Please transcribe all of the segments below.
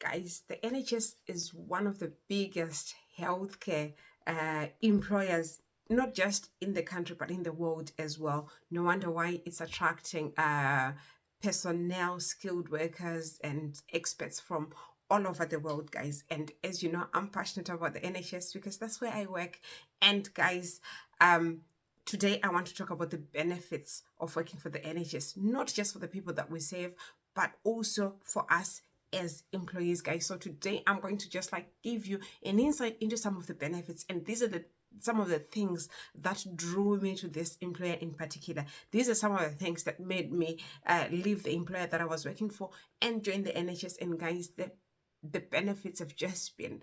Guys, the NHS is one of the biggest healthcare employers, not just in the country, but in the world as well. No wonder why it's attracting personnel, skilled workers, and experts from all over the world, guys. And as you know, I'm passionate about the NHS because that's where I work. And guys, today I want to talk about the benefits of working for the NHS, not just for the people that we serve, but also for us as employees, guys. So today I'm going to just like give you an insight into some of the benefits, and these are the some of the things that drew me to this employer in particular. These are some of the things that made me leave the employer that I was working for and join the NHS. And guys, the benefits have just been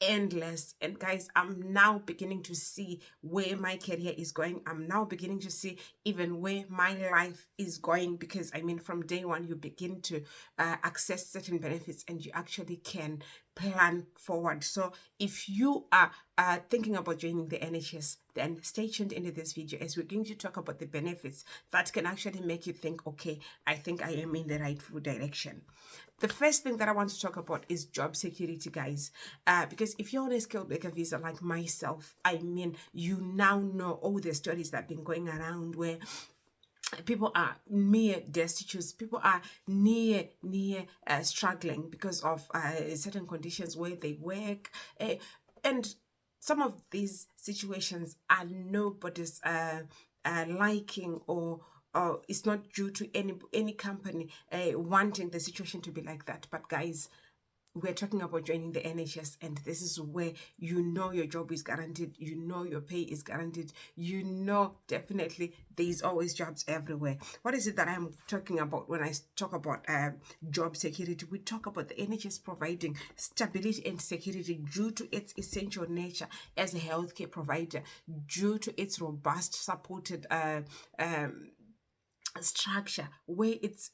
endless. And guys, I'm now beginning to see where my career is going. I'm now beginning to see even where my life is going, because I mean, from day one you begin to access certain benefits and you actually can plan forward. So if you are thinking about joining the NHS, then stay tuned into this video as we're going to talk about the benefits that can actually make you think, okay, I think I am in the rightful direction. The first thing that I want to talk about is job security, guys. Because if you're on a skilled worker visa like myself, I mean, you now know all the stories that have been going around where people are near destitute, people are near struggling because of certain conditions where they work, and some of these situations are nobody's liking, or it's not due to any company wanting the situation to be like that. But guys, we're talking about joining the NHS, and this is where you know your job is guaranteed, you know your pay is guaranteed, you know definitely there's always jobs everywhere. What is it that I'm talking about when I talk about job security? We talk about the NHS providing stability and security due to its essential nature as a healthcare provider, due to its robust, supported structure, where it's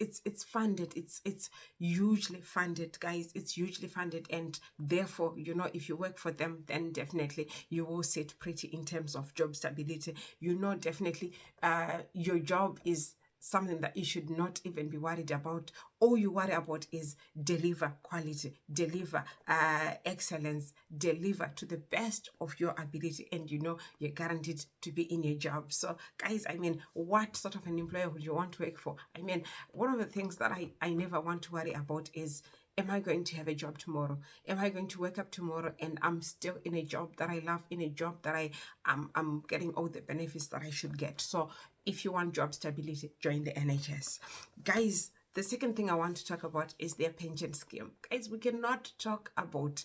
funded, it's hugely funded, guys. It's hugely funded, and therefore, you know, if you work for them, then definitely you will sit pretty in terms of job stability. You know, definitely your job is something that you should not even be worried about. All you worry about is deliver quality, deliver excellence, deliver to the best of your ability, and you know you're guaranteed to be in your job. So guys, I mean, what sort of an employer would you want to work for? I mean, one of the things that I never want to worry about is, am I going to have a job tomorrow? Am I going to wake up tomorrow and I'm still in a job that I love, in a job that I'm getting all the benefits that I should get? So if you want job stability, join the NHS. Guys, the second thing I want to talk about is their pension scheme. Guys, we cannot talk about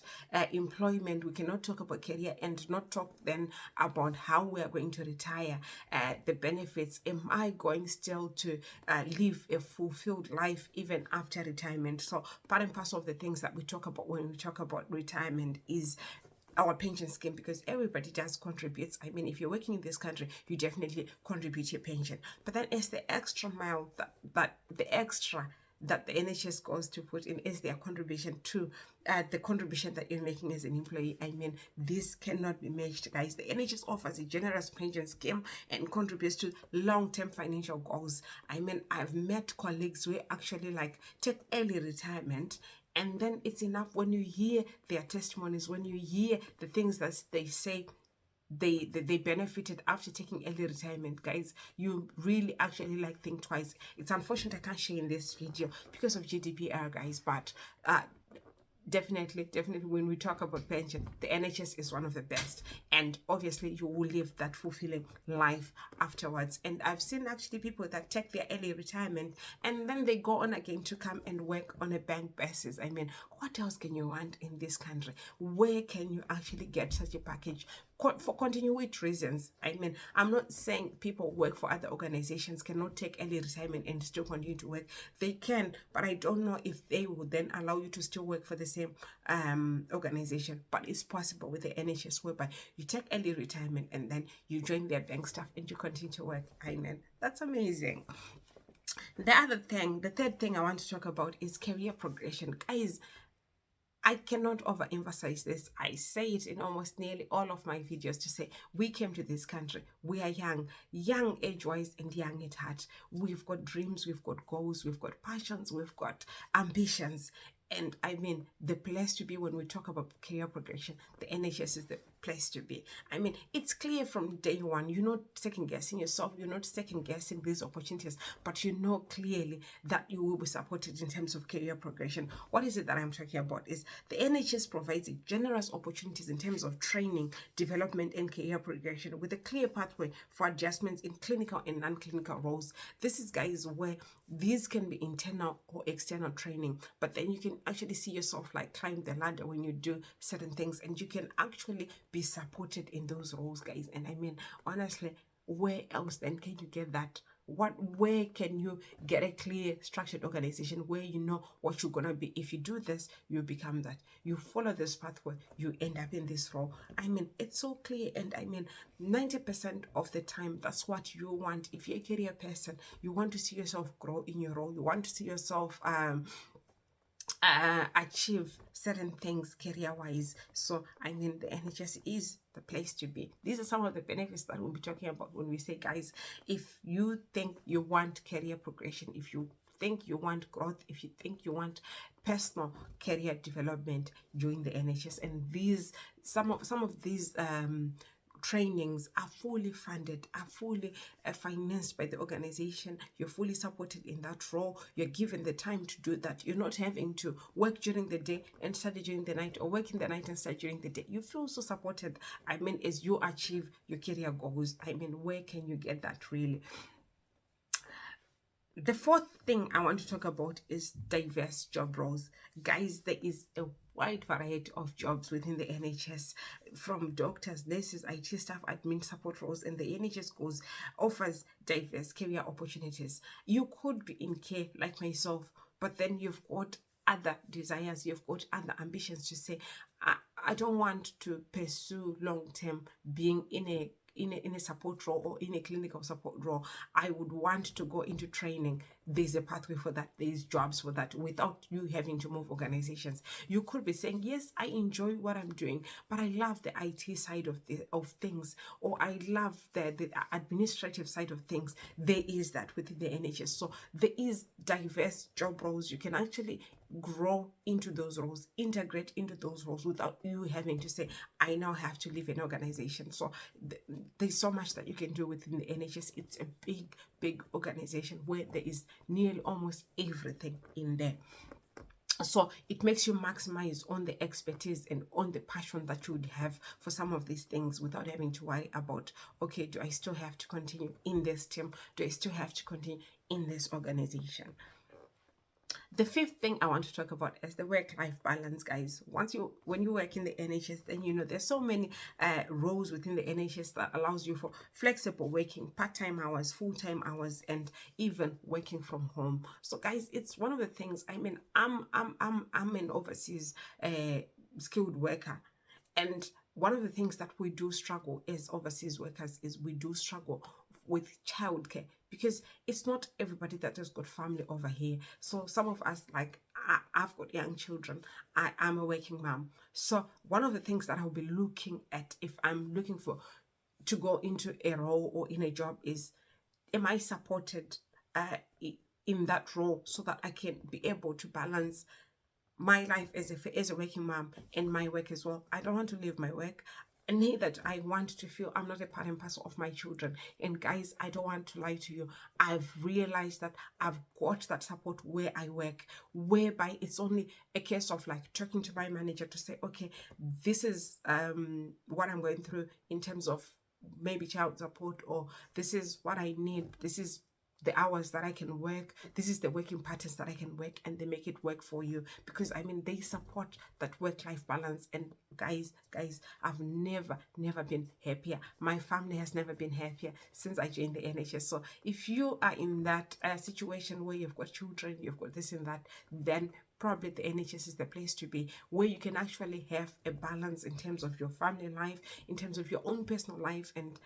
employment, we cannot talk about career and not talk then about how we are going to retire, the benefits. Am I going still to live a fulfilled life even after retirement? So part and parcel of the things that we talk about when we talk about retirement is our pension scheme, because everybody does contributes. I mean, if you're working in this country, you definitely contribute your pension. But then as the extra mile, that the extra that the NHS goes to put in is their contribution to the contribution that you're making as an employee. I mean, this cannot be matched, guys. The NHS offers a generous pension scheme and contributes to long-term financial goals. I mean, I've met colleagues who actually like take early retirement, and then it's enough when you hear their testimonies, when you hear the things that they say they benefited after taking early retirement. Guys, you really actually like think twice. It's unfortunate I can't share in this video because of GDPR, guys, but definitely when we talk about pension, the NHS is one of the best, and obviously you will live that fulfilling life afterwards. And I've seen actually people that take their early retirement and then they go on again to come and work on a bank basis. I mean, what else can you want in this country? Where can you actually get such a package for continuity reasons? I mean, I'm not saying people work for other organizations cannot take early retirement and still continue to work. They can, but I don't know if they will then allow you to still work for the same organization. But it's possible with the NHS, whereby you take early retirement and then you join their bank staff and you continue to work. I mean, that's amazing. The third thing I want to talk about is career progression. Guys, I cannot overemphasize this. I say it in almost nearly all of my videos to say we came to this country. We are young age-wise and young at heart. We've got dreams, we've got goals, we've got passions, we've got ambitions. And I mean, the place to be when we talk about career progression, the NHS is the place to be. I mean, it's clear from day one. You're not second guessing yourself, you're not second guessing these opportunities, but you know clearly that you will be supported in terms of career progression. What is it that I'm talking about? Is the NHS provides generous opportunities in terms of training, development, and career progression with a clear pathway for adjustments in clinical and non-clinical roles. This is, guys, where these can be internal or external training, but then you can actually see yourself like climb the ladder when you do certain things, and you can actually be supported in those roles, guys. And I mean, honestly, where else then can you get that? Where can you get a clear structured organization where you know what you're gonna be? If you do this, you become that. You follow this pathway, you end up in this role. I mean, it's so clear. And I mean, 90% of the time, that's what you want. If you're a career person, you want to see yourself grow in your role, you want to see yourself achieve certain things career wise. So I mean, the NHS is the place to be. These are some of the benefits that we'll be talking about when we say, guys, if you think you want career progression, if you think you want growth, if you think you want personal career development, join the NHS. And these some of these trainings are fully funded, are fully financed by the organization. You're fully supported in that role. You're given the time to do that. You're not having to work during the day and study during the night, or work in the night and study during the day. You feel so supported, I mean, as you achieve your career goals. I mean, where can you get that really? The fourth thing I want to talk about is diverse job roles. Guys, there is a wide variety of jobs within the NHS, from doctors, nurses, IT staff, admin, support roles, and the NHS offers diverse career opportunities. You could be in care like myself, but then you've got other desires, you've got other ambitions to say, I don't want to pursue long term being in a support role or in a clinical support role. I would want to go into training. There's a pathway for that. There's jobs for that without you having to move organizations. You could be saying, yes, I enjoy what I'm doing, but I love the IT side of things, or I love the administrative side of things. There is that within the NHS. So there is diverse job roles. You can actually grow into those roles, integrate into those roles without you having to say, I now have to leave an organization. So there's so much that you can do within the NHS. It's a big organization where there is nearly almost everything in there. So it makes you maximize on the expertise and on the passion that you would have for some of these things without having to worry about, okay, do I still have to continue in this team? Do I still have to continue in this organization? The fifth thing I want to talk about is the work-life balance, guys. When you work in the NHS, then you know there's so many roles within the NHS that allows you for flexible working, part-time hours, full-time hours, and even working from home. So, guys, it's one of the things. I mean, I'm an overseas skilled worker, and one of the things that we do struggle as overseas workers is we do struggle with childcare, because it's not everybody that has got family over here. So some of us, like I've got young children, I'm a working mom. So one of the things that I'll be looking at if I'm looking for to go into a role or in a job is, am I supported in that role, so that I can be able to balance my life as a working mom and my work as well. I don't want to leave my work. And neither do I want to feel I'm not a part and parcel of my children. And guys, I don't want to lie to you. I've realized that I've got that support where I work, whereby it's only a case of like talking to my manager to say, okay, this is what I'm going through in terms of maybe child support, or this is what I need. This is the hours that I can work. This is the working patterns that I can work, and they make it work for you, because I mean, they support that work-life balance. And guys, I've never been happier. My family has never been happier since I joined the NHS. So if you are in that situation where you've got children, you've got this and that, then probably the NHS is the place to be, where you can actually have a balance in terms of your family life, in terms of your own personal life, and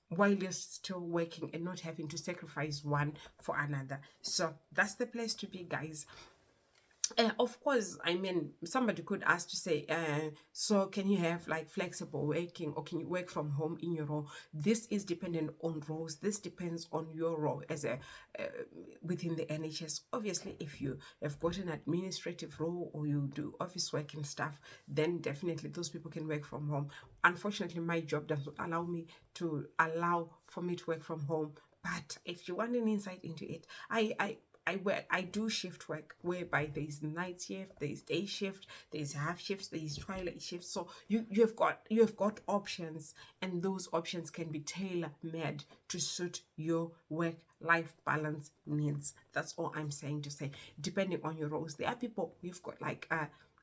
while you're still working and not having to sacrifice one for another. So that's the place to be, guys. Of course, I mean, somebody could ask to say, so can you have like flexible working, or can you work from home in your role? This is dependent on roles. This depends on your role as a within the NHS. Obviously, if you have got an administrative role or you do office work and stuff, then definitely those people can work from home. Unfortunately, my job doesn't allow for me to work from home. But if you want an insight into it, I do shift work whereby there's night shift, there's day shift, there's half shifts, there's twilight shifts. So you have got options, and those options can be tailor made to suit your work life balance needs. That's all I'm saying to say. Depending on your roles, there are people who've got like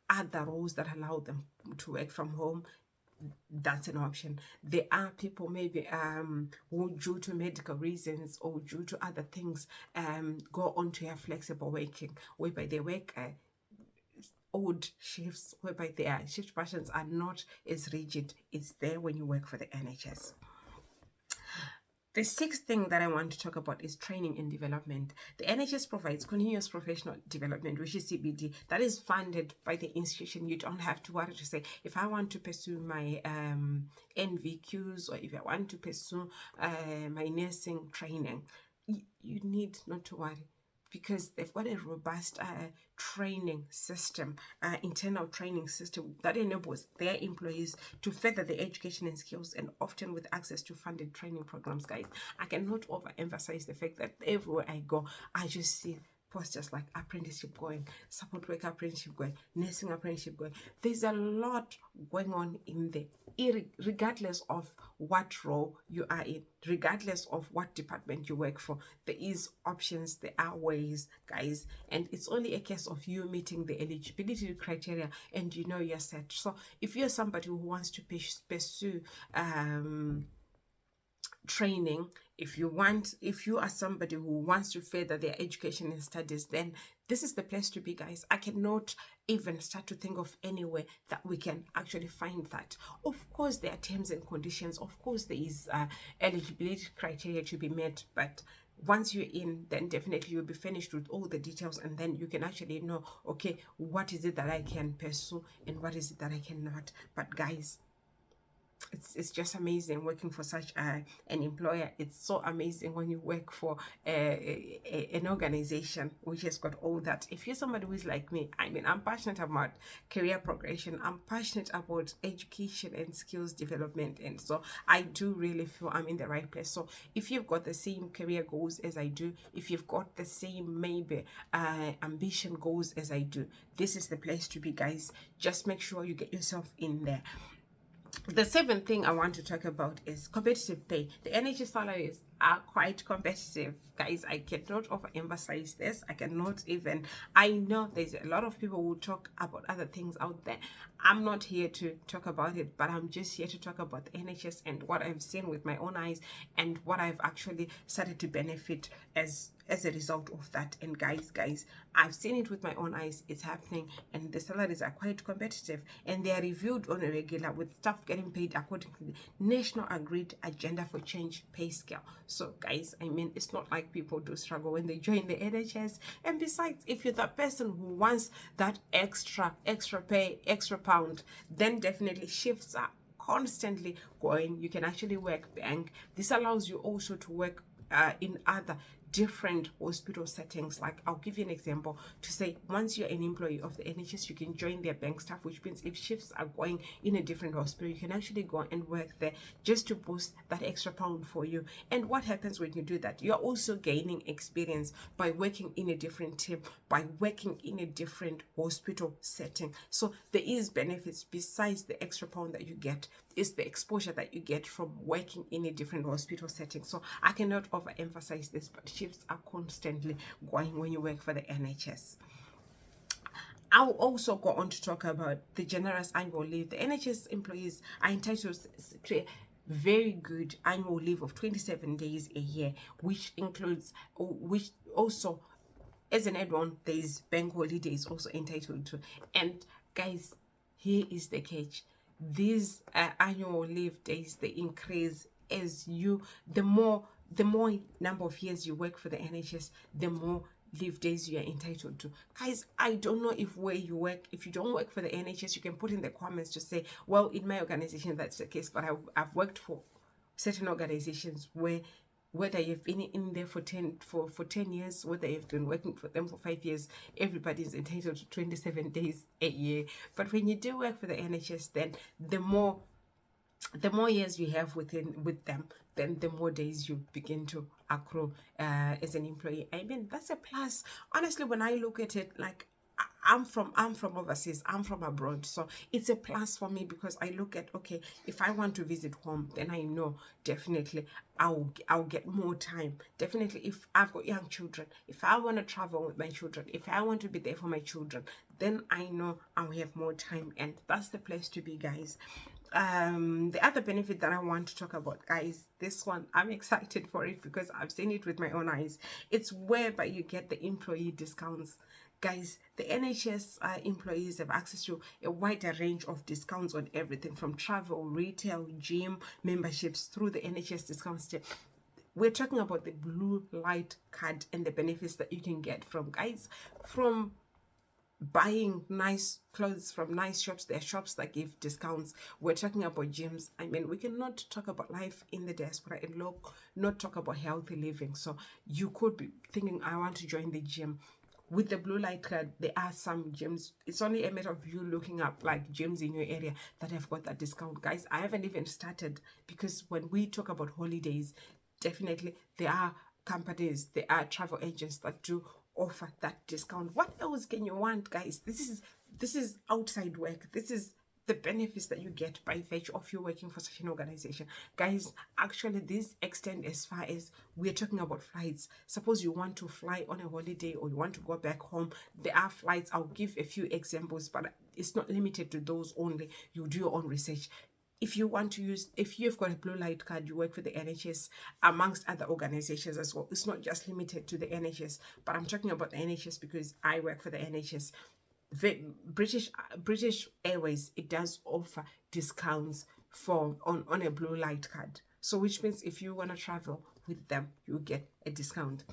other roles that allow them to work from home. That's an option. There are people maybe who, due to medical reasons or due to other things, go on to have flexible working, whereby they work odd shifts, whereby their shift patterns are not as rigid. It's there when you work for the NHS. The sixth thing that I want to talk about is training and development. The NHS provides continuous professional development, which is CPD, that is funded by the institution. You don't have to worry to say, if I want to pursue my NVQs, or if I want to pursue my nursing training, you need not to worry, because they've got a robust training system, internal training system that enables their employees to further their education and skills, and often with access to funded training programs. Guys, I cannot overemphasize the fact that everywhere I go, I just see posters like apprenticeship going, support worker apprenticeship going, nursing apprenticeship going. There's a lot going on in there, regardless of what role you are in, regardless of what department you work for. There is options, there are ways, guys, and it's only a case of you meeting the eligibility criteria, and you know you're set. So if you're somebody who wants to pursue training, if you are somebody who wants to further their education and studies, then this is the place to be, guys. I cannot even start to think of anywhere that we can actually find that. Of course, there are terms and conditions. Of course, there is eligibility criteria to be met, but once you're in, then definitely you'll be finished with all the details, and then you can actually know, okay, what is it that I can pursue and what is it that I cannot. But guys, it's just amazing working for such an employer. It's so amazing when you work for an organization which has got all that. If you're somebody who is like me, I mean, I'm passionate about career progression, I'm passionate about education and skills development, and so I do really feel I'm in the right place. So if you've got the same career goals as I do, if you've got the same maybe ambition goals as I do, this is the place to be, guys. Just make sure you get yourself in there. The seventh thing I want to talk about is competitive pay. The NHS salaries are quite competitive, guys. I cannot overemphasize this. I know there's a lot of people who talk about other things out there. I'm not here to talk about it, but I'm just here to talk about the NHS and what I've seen with my own eyes, and what I've actually started to benefit as a result of that. And guys, I've seen it with my own eyes. It's happening, and the salaries are quite competitive, and they are reviewed on a regular, with staff getting paid according to the national agreed agenda for change pay scale. So guys, I mean, it's not like people do struggle when they join the NHS. And besides, if you're that person who wants that extra pay, extra pound, then definitely shifts are constantly going. You can actually work bank. This allows you also to work in other different hospital settings. Like, I'll give you an example to say, once you're an employee of the NHS, you can join their bank staff, which means if shifts are going in a different hospital, you can actually go and work there just to boost that extra pound for you. And what happens when you do that? You're also gaining experience by working in a different team, by working in a different hospital setting. So there is benefits besides the extra pound that you get. Is the exposure that you get from working in a different hospital setting. So I cannot overemphasize this, but shifts are constantly going when you work for the NHS. I'll also go on to talk about the generous annual leave. The NHS employees are entitled to a very good annual leave of 27 days a year, which also, as an add-on, there is bank holidays also entitled to. And guys, here is the catch. These annual leave days, they increase as the more number of years you work for the NHS, the more leave days you are entitled to. Guys, I don't know if where you work, if you don't work for the NHS, you can put in the comments to say, well, in my organization that's the case, but I've worked for certain organizations where whether you've been in there for 10 years, whether you've been working for them for 5 years, everybody's entitled to 27 days a year. But when you do work for the NHS, then the more years you have with them, then the more days you begin to accrue as an employee. I mean, that's a plus. Honestly, when I look at it, like, I'm from overseas, I'm from abroad, so it's a plus for me, because I look at, okay, if I want to visit home, then I know definitely I'll get more time. Definitely, if I've got young children, if I want to travel with my children, if I want to be there for my children, then I know I'll have more time, and that's the place to be, guys. The other benefit that I want to talk about, guys, this one, I'm excited for it because I've seen it with my own eyes. It's whereby you get the employee discounts. Guys, the NHS employees have access to a wider range of discounts on everything from travel, retail, gym memberships through the NHS discounts. We're talking about the blue light card and the benefits that you can get from, guys, from buying nice clothes from nice shops. There are shops that give discounts. We're talking about gyms. I mean, we cannot talk about life in the diaspora and not talk about healthy living. So you could be thinking, I want to join the gym. With the blue light card, there are some gyms. It's only a matter of you looking up like gyms in your area that have got that discount. Guys, I haven't even started, because when we talk about holidays, definitely there are companies, there are travel agents that do offer that discount. What else can you want, guys? This is outside work. This is the benefits that you get by virtue of you working for such an organization. Guys, actually this extend as far as we're talking about flights. Suppose you want to fly on a holiday or you want to go back home, there are flights. I'll give a few examples, but it's not limited to those only. You do your own research. If you want to use, if you've got a blue light card, you work for the NHS amongst other organizations as well. It's not just limited to the NHS, but I'm talking about the NHS because I work for the NHS. The British Airways, it does offer discounts for on a blue light card. So which means if you want to travel with them, you get a discount.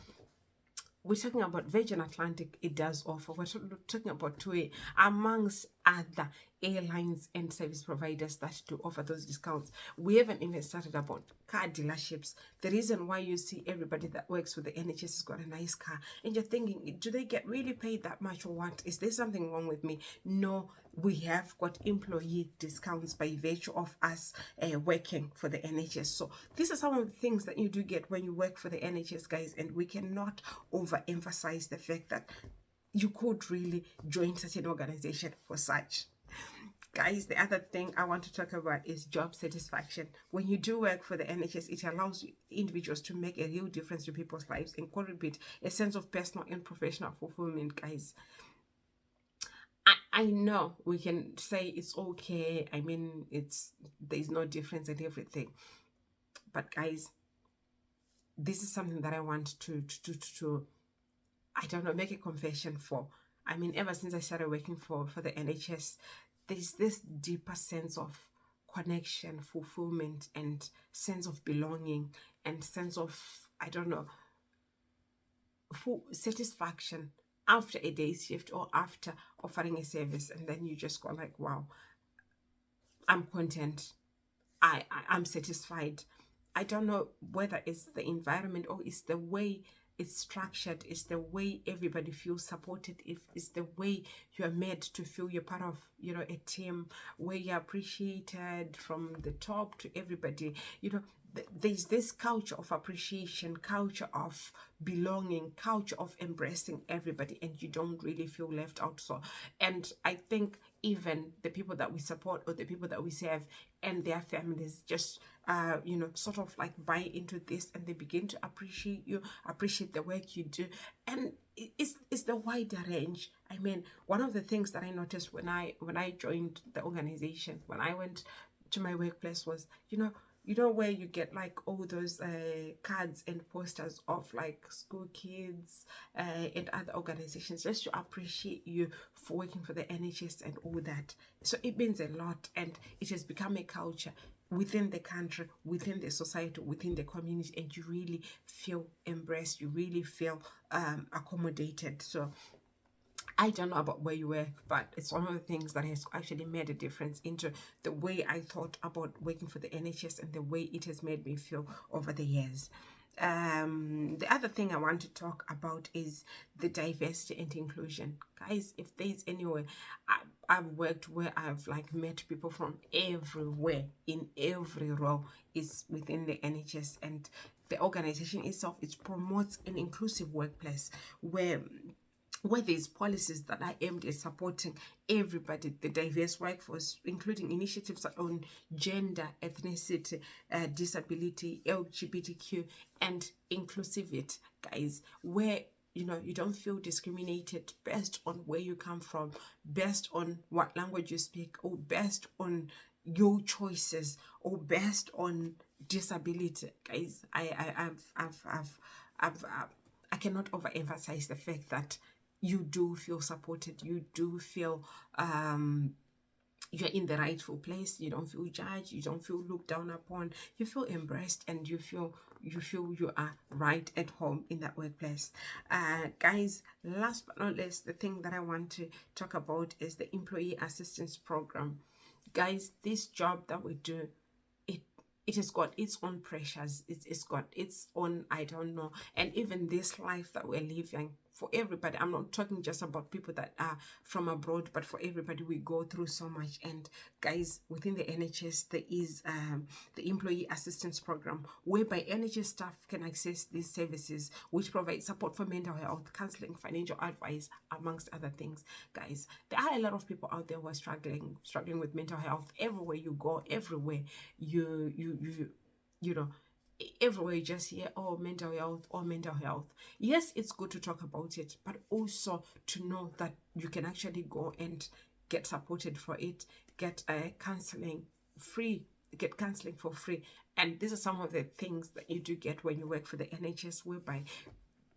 We're talking about Virgin Atlantic, it does offer. We're talking about TUI, amongst other airlines and service providers that do offer those discounts. We haven't even started about car dealerships. The reason why you see everybody that works with the NHS has got a nice car, and you're thinking, do they get really paid that much or what? Is there something wrong with me? No, we have got employee discounts by virtue of us working for the NHS. So these are some of the things that you do get when you work for the NHS, guys, and we cannot overemphasize the fact that you could really join such an organization for such. Guys, the other thing I want to talk about is job satisfaction. When you do work for the NHS, it allows individuals to make a real difference to people's lives and contribute a sense of personal and professional fulfillment, guys. I know we can say it's okay. I mean, there's no difference in everything. But guys, this is something that I want to I don't know, make a confession for. I mean, ever since I started working for the NHS, there's this deeper sense of connection, fulfillment, and sense of belonging, and sense of, I don't know, full satisfaction after a day's shift or after offering a service. And then you just go like, wow, I'm content. I'm satisfied. I don't know whether it's the environment or it's the way it's structured, it's the way everybody feels supported, if it's the way you are made to feel you're part of, a team where you're appreciated from the top to everybody. There's this culture of appreciation, culture of belonging, culture of embracing everybody, and you don't really feel left out. So, and I think even the people that we support or the people that we serve and their families just sort of like buy into this, and they begin to appreciate you, appreciate the work you do. And it's the wider range. I mean, one of the things that I noticed when I joined the organization, when I went to my workplace, was where you get like all those cards and posters of like school kids and other organizations just to appreciate you for working for the NHS and all that. So it means a lot, and it has become a culture. within the country, within the society, within the community, and you really feel embraced, you really feel accommodated. So I don't know about where you were, but it's one of the things that has actually made a difference into the way I thought about working for the NHS and the way it has made me feel over the years. The other thing I want to talk about is the diversity and inclusion. Guys, if there's anywhere, I've worked where I've like met people from everywhere in every role is within the NHS, and the organization itself, it promotes an inclusive workplace where there's policies that are aimed at supporting everybody, the diverse workforce, including initiatives on gender, ethnicity, disability, LGBTQ, and inclusivity, guys, where you don't feel discriminated based on where you come from, based on what language you speak, or based on your choices, or based on disability, guys. I cannot overemphasize the fact that you do feel supported, you do feel you're in the rightful place, you don't feel judged, you don't feel looked down upon, you feel embraced, and you feel you are right at home in that workplace. Guys, last but not least, the thing that I want to talk about is the employee assistance program. Guys, this job that we do, it has got its own pressures, it's got its own, I don't know, and even this life that we're living, for everybody, I'm not talking just about people that are from abroad, but for everybody, we go through so much. And guys, within the NHS, there is the employee assistance program, whereby NHS staff can access these services, which provide support for mental health, counseling, financial advice, amongst other things. Guys, there are a lot of people out there who are struggling with mental health. Everywhere you go, everywhere you know, everywhere you just hear, oh, mental health, or mental health. Yes, it's good to talk about it, but also to know that you can actually go and get supported for it, get counseling free, get counseling for free. And these are some of the things that you do get when you work for the NHS, whereby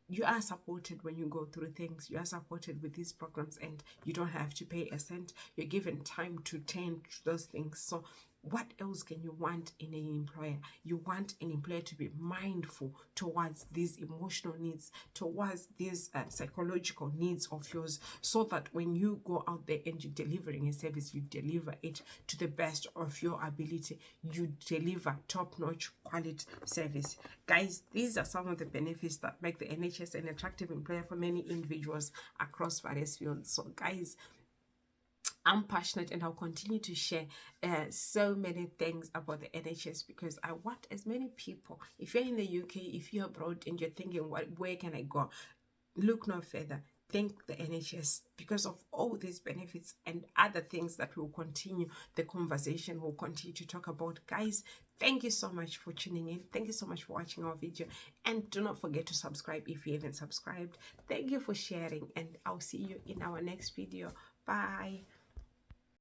you are supported when you go through things, you are supported with these programs, and you don't have to pay a cent. You're given time to tend to those things. So what else can you want in an employer? You want an employer to be mindful towards these emotional needs, towards these psychological needs of yours, so that when you go out there and you're delivering a service, you deliver it to the best of your ability. You deliver top-notch quality service. Guys, these are some of the benefits that make the NHS an attractive employer for many individuals across various fields. So guys, I'm passionate, and I'll continue to share so many things about the NHS, because I want as many people. If you're in the UK, if you're abroad and you're thinking, where can I go? Look no further. Think the NHS, because of all these benefits and other things that we'll continue the conversation, we'll continue to talk about. Guys, thank you so much for tuning in. Thank you so much for watching our video, and do not forget to subscribe if you haven't subscribed. Thank you for sharing, and I'll see you in our next video. Bye.